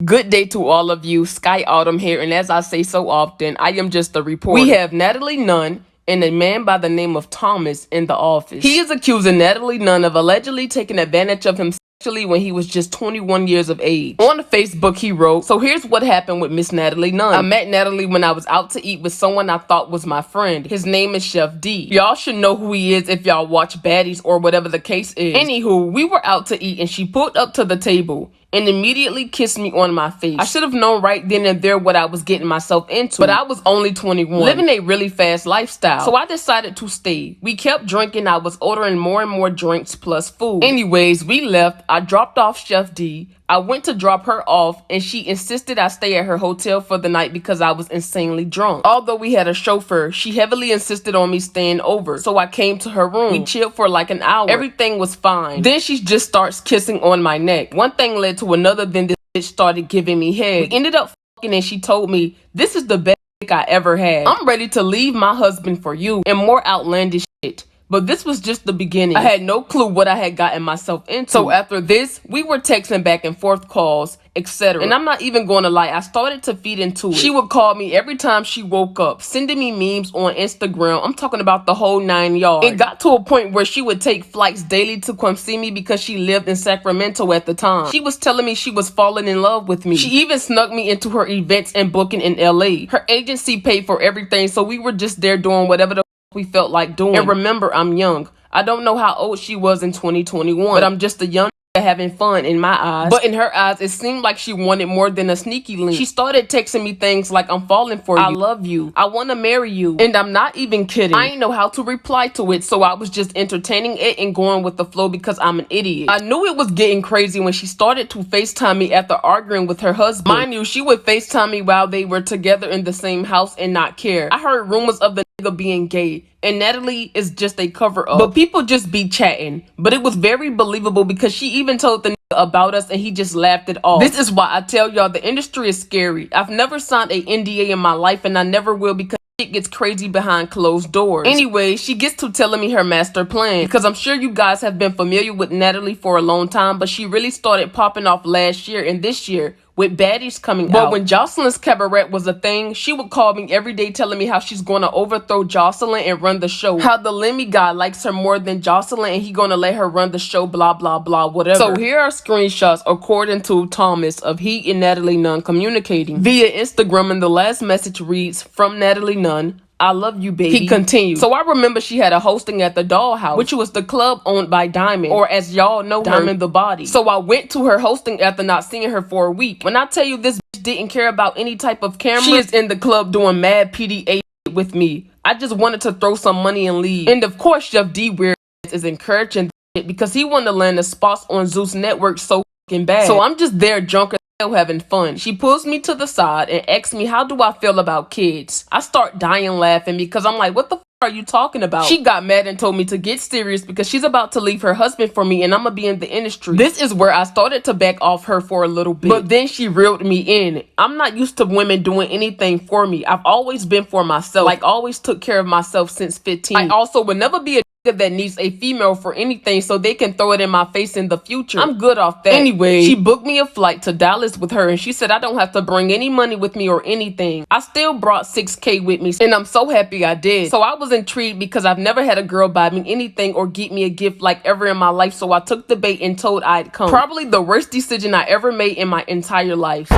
Good day to all of you. Sky Autumn here, and as I say so often, I am just a reporter. We have Natalie Nunn and a man by the name of Thomas in the office. He is accusing Natalie Nunn of allegedly taking advantage of him sexually when he was just 21 years of age. On Facebook, he wrote, "So here's what happened with Miss Natalie Nunn. I met Natalie when I was out to eat with someone I thought was my friend. His name is Chef D. Y'all should know who he is if y'all watch Baddies or whatever the case is. Anywho, we were out to eat and she pulled up to the table and immediately kissed me on my face. I should have known right then and there what I was getting myself into, but I was only 21, living a really fast lifestyle, so I decided to stay. We kept drinking. I was ordering more and more drinks plus food. Anyways, we left. I dropped off Chef D. I went to drop her off, and she insisted I stay at her hotel for the night because I was insanely drunk. Although we had a chauffeur, she heavily insisted on me staying over, so I came to her room. We chilled for like an hour. Everything was fine. Then she just starts kissing on my neck. One thing led to another, then this bitch started giving me head. We ended up fucking, and she told me, "This is the best dick I ever had. I'm ready to leave my husband for you," and more outlandish shit. But this was just the beginning. I had no clue what I had gotten myself into. So after this, we were texting back and forth calls, etc. And I'm not even going to lie, I started to feed into it. She would call me every time she woke up, sending me memes on Instagram. I'm talking about the whole 9 yards. It got to a point where she would take flights daily to come see me because she lived in Sacramento at the time. She was telling me she was falling in love with me. She even snuck me into her events and booking in LA. Her agency paid for everything, so we were just there doing whatever the we felt like doing. And remember, I'm young. I don't know how old she was in 2021, but I'm just a young having fun in my eyes. But in her eyes, it seemed like she wanted more than a sneaky link. She started texting me things like, "I'm falling for you. I love you. I want to marry you." And I'm not even kidding. I didn't know how to reply to it, so I was just entertaining it and going with the flow because I'm an idiot. I knew it was getting crazy when she started to FaceTime me after arguing with her husband. Mind you, she would FaceTime me while they were together in the same house and not care. I heard rumors of the nigga being gay, and Natalie is just a cover-up. But people just be chatting. But it was very believable because she even told the nigga about us and he just laughed it off. This is why I tell y'all the industry is scary. I've never signed a NDA in my life, and I never will because it gets crazy behind closed doors. Anyway, she gets to telling me her master plan because I'm sure you guys have been familiar with Natalie for a long time, but she really started popping off last year and this year with Baddies coming out. But when Jocelyn's Cabaret was a thing, she would call me every day telling me how she's going to overthrow Jocelyn and run the show. How the Lemmy guy likes her more than Jocelyn and he going to let her run the show, blah, blah, blah, whatever. So here are screenshots according to Thomas of he and Natalie Nunn communicating via Instagram, and the last message reads, "From Natalie Nunn, I love you, baby." He continued. So I remember she had a hosting at the Dollhouse, which was the club owned by Diamond, or as y'all know, Diamond the Body. So I went to her hosting after not seeing her for a week. When I tell you this bitch didn't care about any type of camera, she is in the club doing mad PDA with me. I just wanted to throw some money and leave. And of course, Chef D Weird is encouraging it because he wanted to land the spots on Zeus Network so fucking bad. So I'm just there drunk having fun. She pulls me to the side and asks me, "How do I feel about kids?" I start dying laughing because I'm like, "What the f are you talking about?" She got mad and told me to get serious because she's about to leave her husband for me and I'm gonna be in the industry. This is where I started to back off her for a little bit, but then she reeled me in. I'm not used to women doing anything for me. I've always been for myself, like always took care of myself since 15. I also would never be a that needs a female for anything so they can throw it in my face in the future. I'm good off that. Anyway, she booked me a flight to Dallas with her and she said I don't have to bring any money with me or anything. I still brought $6K with me and I'm so happy I did. So I was intrigued because I've never had a girl buy me anything or get me a gift like ever in my life, so I took the bait and told I'd come. Probably the worst decision I ever made in my entire life.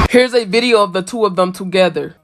Here's a video of the two of them together.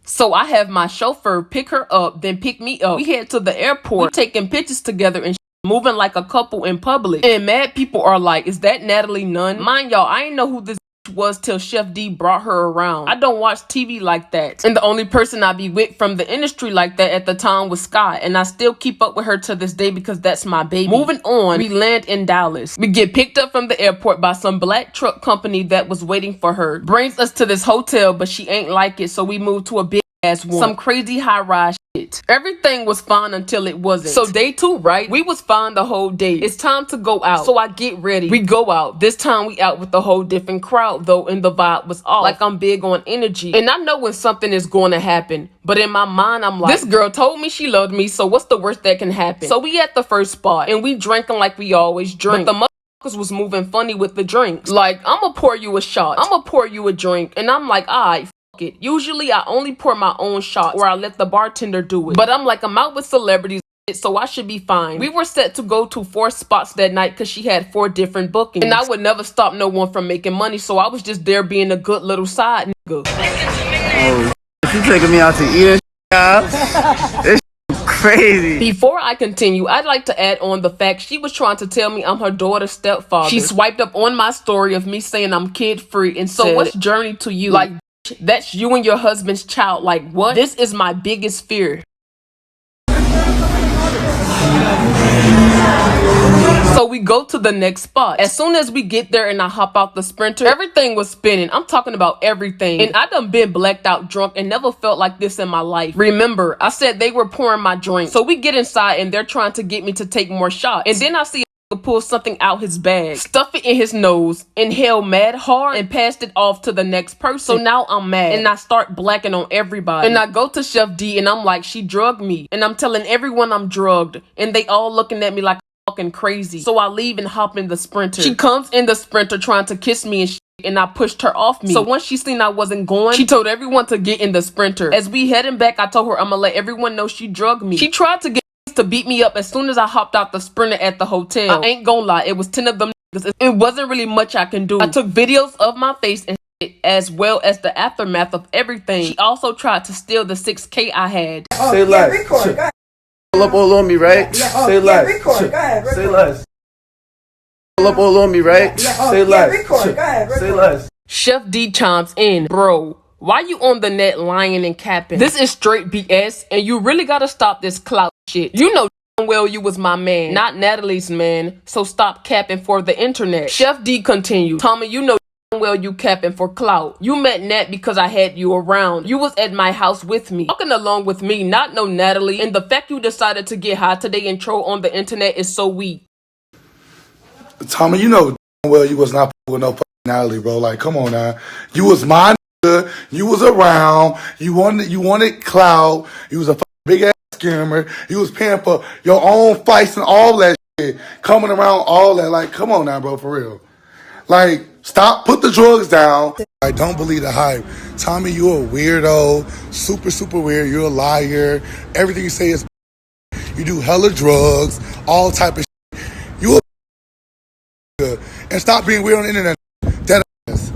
So I have my chauffeur pick her up, then pick me up. We head to the airport, taking pictures together and moving like a couple in public. And mad people are like, "Is that Natalie Nunn?" Mind y'all, I ain't know who this was till Chef D brought her around. I don't watch TV like that. And the only person I be with from the industry like that at the time was Sky. And I still keep up with her to this day because that's my baby. Moving on, we land in Dallas. We get picked up from the airport by some black truck company that was waiting for her. Brings us to this hotel, but she ain't like it, so we move to a big ass one. Some crazy high-rise shit. Everything was fine until it wasn't. So day 2, right? We was fine the whole day. It's time to go out. So I get ready. We go out. This time we out with a whole different crowd though, and the vibe was off. Like I'm big on energy. And I know when something is going to happen. But in my mind, I'm like, this girl told me she loved me, so what's the worst that can happen? So we at the first spot, and we drinking like we always drink. But the motherfuckers was moving funny with the drinks. Like, I'ma pour you a shot. I'ma pour you a drink. And I'm like, alright, it. Usually I only pour my own shots or I let the bartender do it. But I'm like, I'm out with celebrities, so I should be fine. We were set to go to 4 spots that night because she had 4 different bookings. And I would never stop no one from making money, so I was just there being a good little side nigga. Oh, she taking me out to eat and This crazy. Before I continue, I'd like to add on the fact she was trying to tell me I'm her daughter's stepfather. She swiped up on my story of me saying I'm kid free and so what's journey to you? Like, that's you and your husband's child. Like, what? This is my biggest fear. So we go to the next spot. As soon as we get there and I hop out the Sprinter, everything was spinning. I'm talking about everything. And I done been blacked out drunk and never felt like this in my life. Remember, I said they were pouring my drink. So we get inside and they're trying to get me to take more shots. And then I see pull something out his bag, stuff it in his nose, inhale mad hard, and passed it off to the next person. So now I'm mad, and I start blacking on everybody. And I go to Chef D, and I'm like, she drugged me. And I'm telling everyone I'm drugged, and they all looking at me like I'm fucking crazy. So I leave and hop in the Sprinter. She comes in the Sprinter trying to kiss me and shit, and I pushed her off me. So once she seen I wasn't going, she told everyone to get in the Sprinter. As we heading back, I told her I'm gonna let everyone know she drugged me. She tried to get to beat me up as soon as I hopped out the Sprinter at the hotel. I ain't gonna lie, it was 10 of them niggas. It wasn't really much I can do. I took videos of my face and shit, as well as the aftermath of everything. She also tried to steal the $6K I had. Oh, say less. Record. Go ahead. Pull up all on me, right? Say less. Record. Go ahead. Say less. Pull up all on me, right? Say less. Record. Go ahead. Say less. Chef D chimes in, bro. Why you on the net lying and capping? This is straight BS, and you really gotta stop this clout shit. You know well you was my man, not Natalie's man, so stop capping for the internet. Chef D continued, Tommy, you know well you capping for clout. You met Nat because I had you around. You was at my house with me, talking along with me, not no Natalie, and the fact you decided to get high today and troll on the internet is so weak. Tommy, you know well you was not with no Natalie, bro. Like, come on now. You was my nigga. You was around. You wanted clout. You was a big ass scammer. You was paying for your own fights and all that shit. Coming around all that. Like, come on now, bro, for real. Like, stop, put the drugs down. I don't believe the hype. Tommy, you a weirdo. Super, super weird. You're a liar. Everything you say is you do hella drugs, all type of shit. You a and stop being weird on the internet. That is.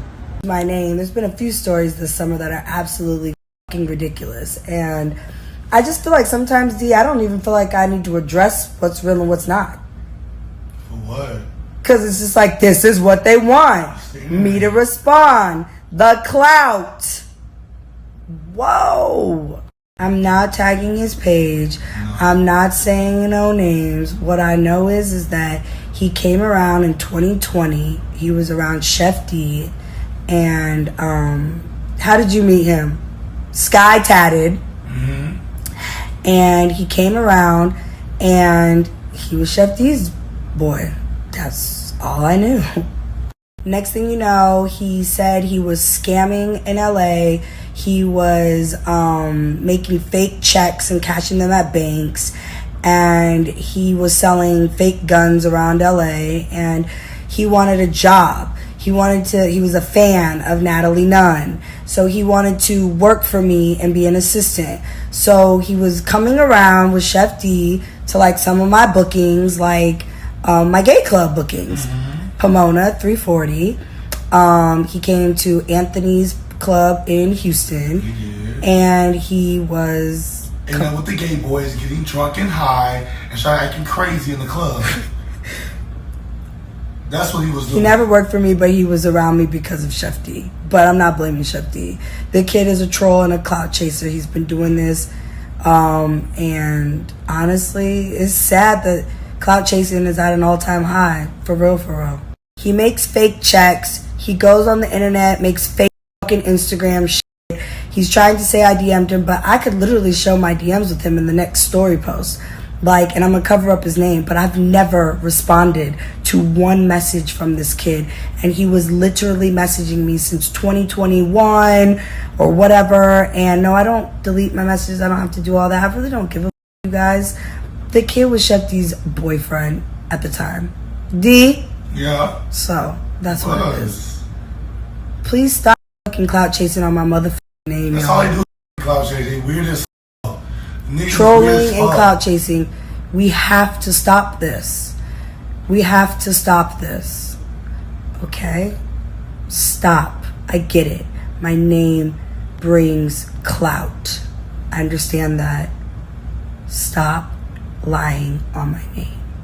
My name. There's been a few stories this summer that are absolutely fucking ridiculous. And I just feel like sometimes, D, I don't even feel like I need to address what's real and what's not. For what? Because it's just like, this is what they want. Me to respond. The clout. Whoa. I'm not tagging his page. No. I'm not saying no names. What I know is that he came around in 2020. He was around Chef D. And how did you meet him? Sky tatted. Mm-hmm. And he came around and he was Chef D's boy. That's all I knew. Next thing you know, he said he was scamming in LA. He was making fake checks and cashing them at banks. And he was selling fake guns around LA. And he wanted a job. He was a fan of Natalie Nunn. So he wanted to work for me and be an assistant. So he was coming around with Chef D to like some of my bookings, like my gay club bookings. Mm-hmm. Pomona 340. He came to Anthony's club in Houston. And he was... And then with the gay boys getting drunk and high and started acting crazy in the club. That's what he was doing. He never worked for me, but he was around me because of Chef D. But I'm not blaming Chef D. The kid is a troll and a clout chaser. He's been doing this. And honestly, it's sad that clout chasing is at an all-time high. For real, for real. He makes fake checks. He goes on the internet, makes fake fucking Instagram shit. He's trying to say I DM'd him, but I could literally show my DMs with him in the next story post. Like, and I'm gonna cover up his name, but I've never responded to one message from this kid. And he was literally messaging me since 2021 or whatever. And no, I don't delete my messages. I don't have to do all that. I really don't give a you guys. The kid was Chef D's boyfriend at the time. D? Yeah. So, that's what it is. Please stop fucking clout chasing on my motherfucking name, That's y'all. all they do, cloud chasing. Weird as Trolling and clout chasing. We have to stop this. We have to stop this. Okay? Stop. I get it. My name brings clout. I understand that. Stop lying on my name.